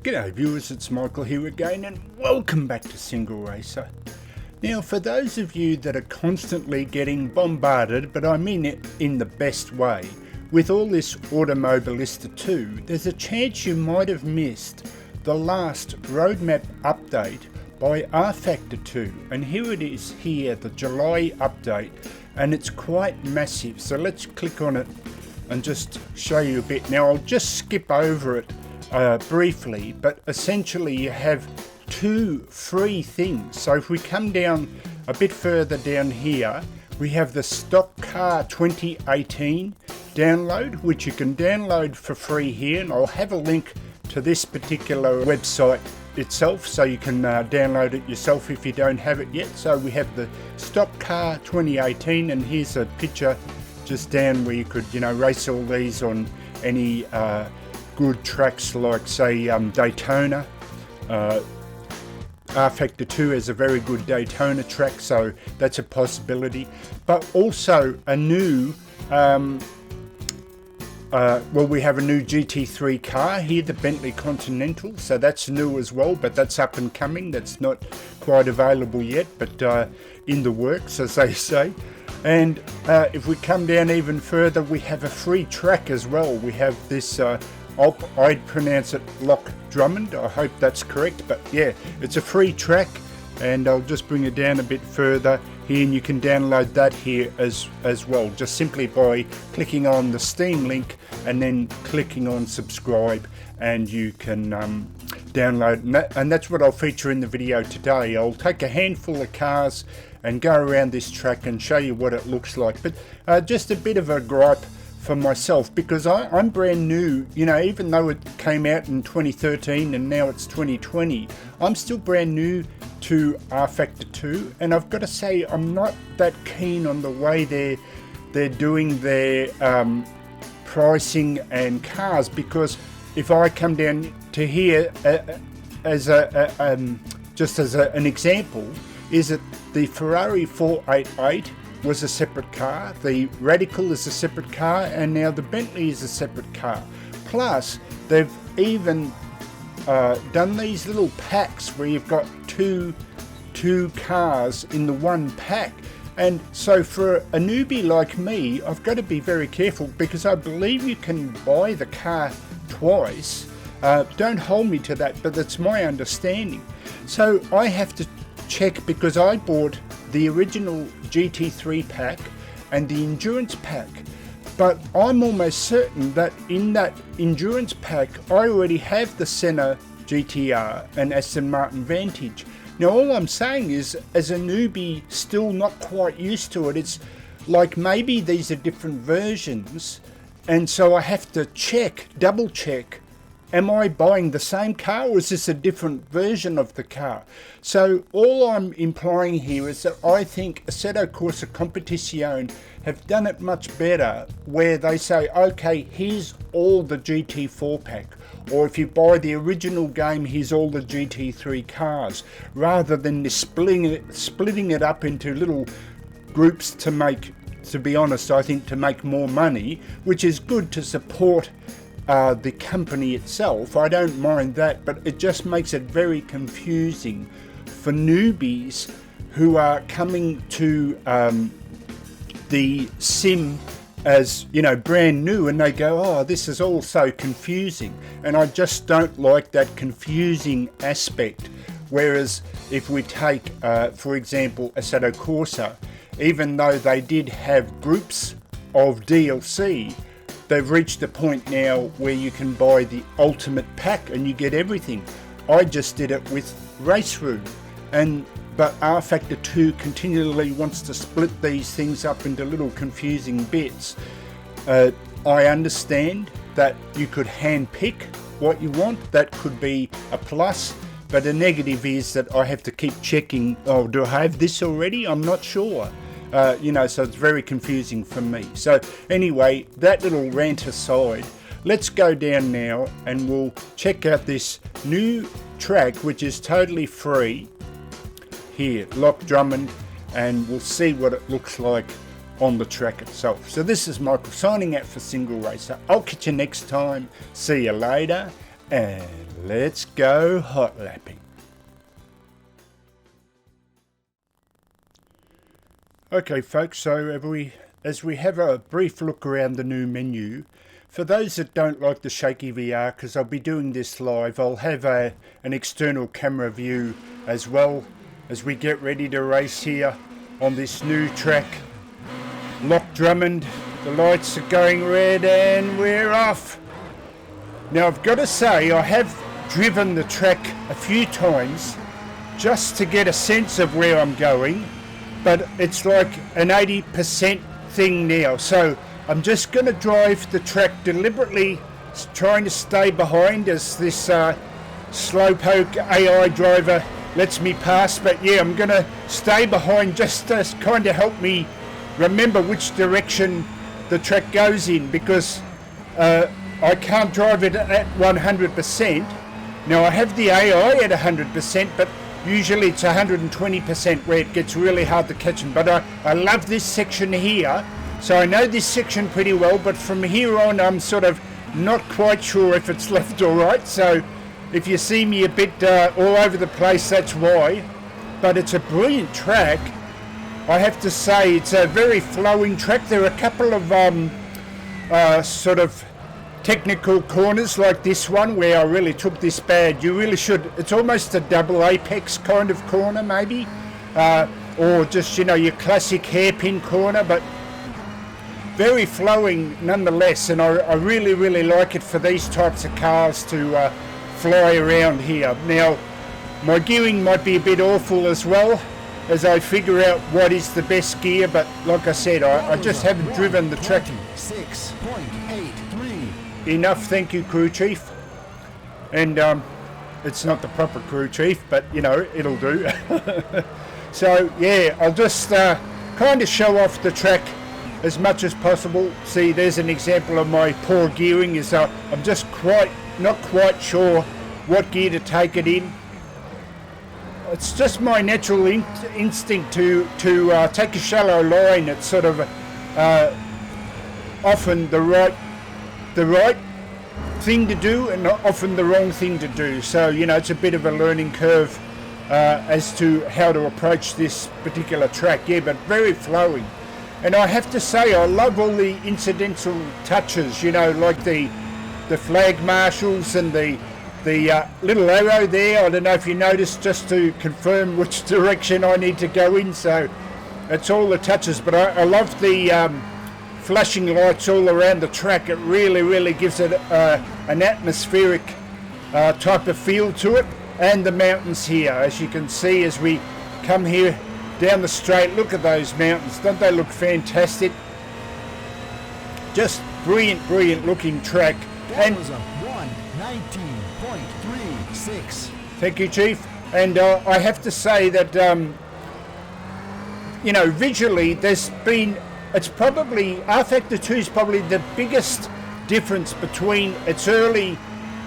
G'day viewers, it's Michael here again and welcome back to SingleRacer. Now for those of you that are constantly getting bombarded, but I mean it in the best way, with all this Automobilista 2, there's a chance you might have missed the last roadmap update by rFactor 2, and here it is here, the July update, and it's quite massive. So let's click on it and just show you a bit. Now I'll just skip over it briefly, but essentially you have two free things. So if we come down a bit further down here, we have the StockCars 2018 download, which you can download for free here, and I'll have a link to this particular website itself so you can download it yourself if you don't have it yet. So we have the StockCars 2018, and here's a picture just down where you could, race all these on any good tracks like say Daytona. rFactor 2 has a very good Daytona track, so that's a possibility. But also a new we have a new GT3 car here, the Bentley Continental, so that's new as well, but that's up and coming. That's not quite available yet, but in the works, as they say. And if we come down even further, we have a free track as well. We have this I'd pronounce it LOCK DRUMMOND, I hope that's correct, but yeah, it's a free track, and I'll just bring it down a bit further here, and you can download that here as well, just simply by clicking on the Steam link and then clicking on subscribe, and you can download, and that's what I'll feature in the video today. I'll take a handful of cars and go around this track and show you what it looks like. But just a bit of a gripe for myself, because I'm brand new, even though it came out in 2013 and now it's 2020, I'm still brand new to rFactor 2, and I've got to say I'm not that keen on the way they're doing their pricing and cars, because if I come down to here as just as an example, is that the Ferrari 488 was a separate car, the Radical is a separate car, and now the Bentley is a separate car. Plus, they've even done these little packs where you've got two cars in the one pack. And so for a newbie like me, I've got to be very careful, because I believe you can buy the car twice. Don't hold me to that, but that's my understanding. So I have to check, because I bought the original GT3 pack and the endurance pack, but I'm almost certain that in that endurance pack I already have the Senna GTR and Aston Martin Vantage. Now all I'm saying is, as a newbie still not quite used to it, it's like maybe these are different versions, and so I have to double check, am I buying the same car, or is this a different version of the car? So all I'm implying here is that I think Assetto Corsa Competizione have done it much better, where they say, okay, here's all the GT4 pack, or if you buy the original game, here's all the GT3 cars, rather than splitting it up into little groups to be honest, I think to make more money, which is good to support the company itself. I don't mind that, but it just makes it very confusing for newbies who are coming to the sim as brand new, and they go, oh, this is all so confusing, and I just don't like that confusing aspect. Whereas if we take for example Assetto Corsa, even though they did have groups of DLC, they've reached a point now where you can buy the ultimate pack and you get everything. I just did it with Race Room, but rFactor 2 continually wants to split these things up into little confusing bits. I understand that you could hand pick what you want, that could be a plus, but a negative is that I have to keep checking, oh, do I have this already? I'm not sure. So it's very confusing for me. So anyway, that little rant aside, let's go down now and we'll check out this new track, which is totally free here, LOCK DRUMMOND, and we'll see what it looks like on the track itself. So this is Michael signing out for SingleRacer. I'll catch you next time. See you later, and let's go hot lapping. Okay folks, so as we have a brief look around the new menu, for those that don't like the shaky VR, because I'll be doing this live, I'll have an external camera view as well as we get ready to race here on this new track, LOCK Drummond. The lights are going red and we're off. Now I've got to say, I have driven the track a few times just to get a sense of where I'm going, but it's like an 80% thing now. So I'm just going to drive the track deliberately, trying to stay behind as this slowpoke AI driver lets me pass. But yeah, I'm going to stay behind just to kind of help me remember which direction the track goes in, because I can't drive it at 100%. Now I have the AI at 100%, but usually it's 120% where it gets really hard to catch them. But I love this section here. So I know this section pretty well, but from here on I'm sort of not quite sure if it's left or right. So if you see me a bit all over the place, that's why. But it's a brilliant track. I have to say, it's a very flowing track. There are a couple of sort of technical corners like this one where I really took this bad. You really should, it's almost a double apex kind of corner maybe, or just, you know, your classic hairpin corner, but very flowing nonetheless. And I really, really like it for these types of cars to fly around here. Now, my gearing might be a bit awful as well as I figure out what is the best gear, but like I said, I just haven't driven the track. 6.83. Enough, thank you, crew chief. And it's not the proper crew chief, but you know, it'll do. So yeah, I'll just kind of show off the track as much as possible. See, there's an example of my poor gearing. Is I'm just not quite sure what gear to take it in. It's just my natural instinct to take a shallow line. It's sort of often the right thing to do and often the wrong thing to do. So, you know, it's a bit of a learning curve as to how to approach this particular track. Yeah, but very flowing. And I have to say, I love all the incidental touches, you know, like the flag marshals and the little arrow there. I don't know if you noticed, just to confirm which direction I need to go in. So it's all the touches, but I love the flashing lights all around the track. It really, really gives it an atmospheric type of feel to it. And the mountains here, as you can see as we come here down the straight. Look at those mountains, don't they look fantastic? Just brilliant, brilliant looking track. That And was a 119.36. thank you, Chief. And I have to say that, you know, visually it's probably, rFactor 2 is probably the biggest difference between its early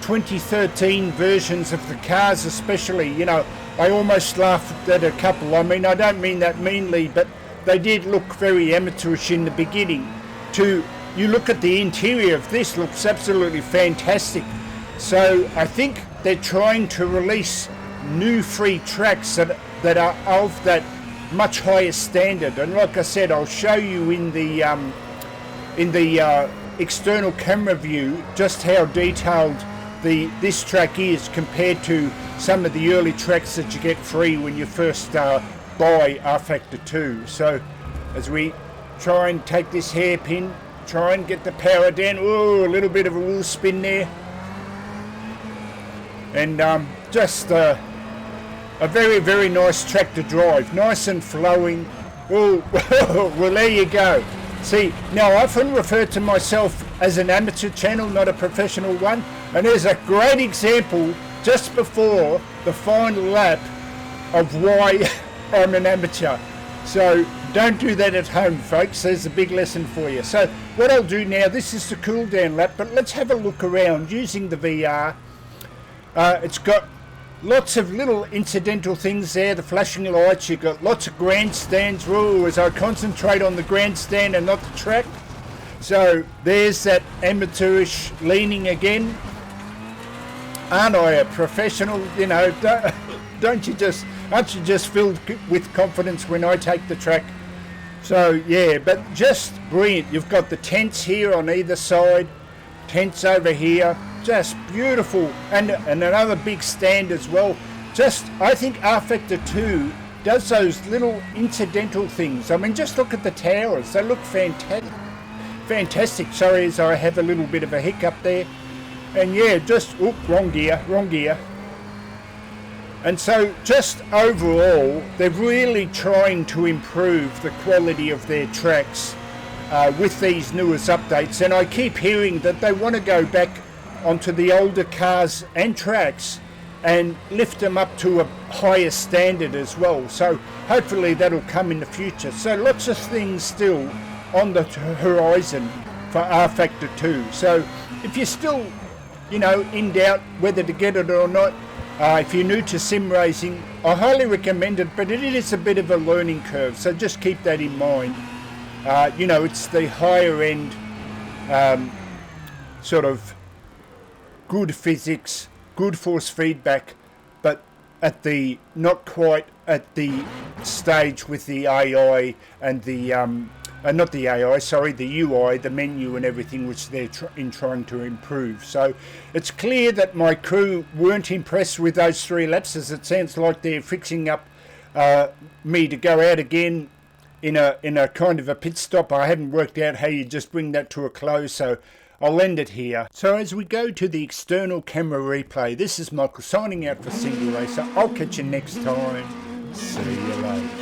2013 versions of the cars especially. You know, I almost laughed at a couple. I mean, I don't mean that meanly, but they did look very amateurish in the beginning. You look at the interior of this, looks absolutely fantastic. So I think they're trying to release new free tracks that are of that much higher standard. And like I said, I'll show you in the external camera view just how detailed this track is compared to some of the early tracks that you get free when you first buy rFactor 2. So as we try and take this hairpin, try and get the power down. Oh, a little bit of a wheel spin there. And just a very, very nice track to drive. Nice and flowing. Oh, well, there you go. See, now I often refer to myself as an amateur channel, not a professional one. And there's a great example just before the final lap of why I'm an amateur. So don't do that at home, folks. There's a big lesson for you. So what I'll do now, this is the cool down lap, but let's have a look around using the VR. It's got lots of little incidental things there, the flashing lights. You've got lots of grandstands. Whoa, as I concentrate on the grandstand and not the track. So there's that amateurish leaning again. aren't I a professional? You know, aren't you just filled with confidence when I take the track? So yeah, but just brilliant. You've got the tents here on either side, tents over here, just beautiful, and another big stand as well. Just, I think rFactor 2 does those little incidental things. I mean, just look at the towers, they look fantastic. Sorry, as I have a little bit of a hiccup there. And yeah, just, wrong gear. And so just overall, they're really trying to improve the quality of their tracks with these newest updates. And I keep hearing that they want to go back onto the older cars and tracks and lift them up to a higher standard as well. So hopefully that'll come in the future. So lots of things still on the horizon for rFactor 2. So if you're still, you know, in doubt whether to get it or not, if you're new to sim racing, I highly recommend it, but it is a bit of a learning curve, so just keep that in mind. You know, it's the higher end sort of good physics, good force feedback, but at the not quite at the stage with the AI and the not the AI, sorry, the UI, the menu and everything, which they're trying to improve. So it's clear that my crew weren't impressed with those 3 laps, as it sounds like they're fixing up me to go out again in a kind of a pit stop. I haven't worked out how you just bring that to a close, so I'll end it here. So as we go to the external camera replay, this is Michael signing out for SingleRacer. I'll catch you next time. See you later.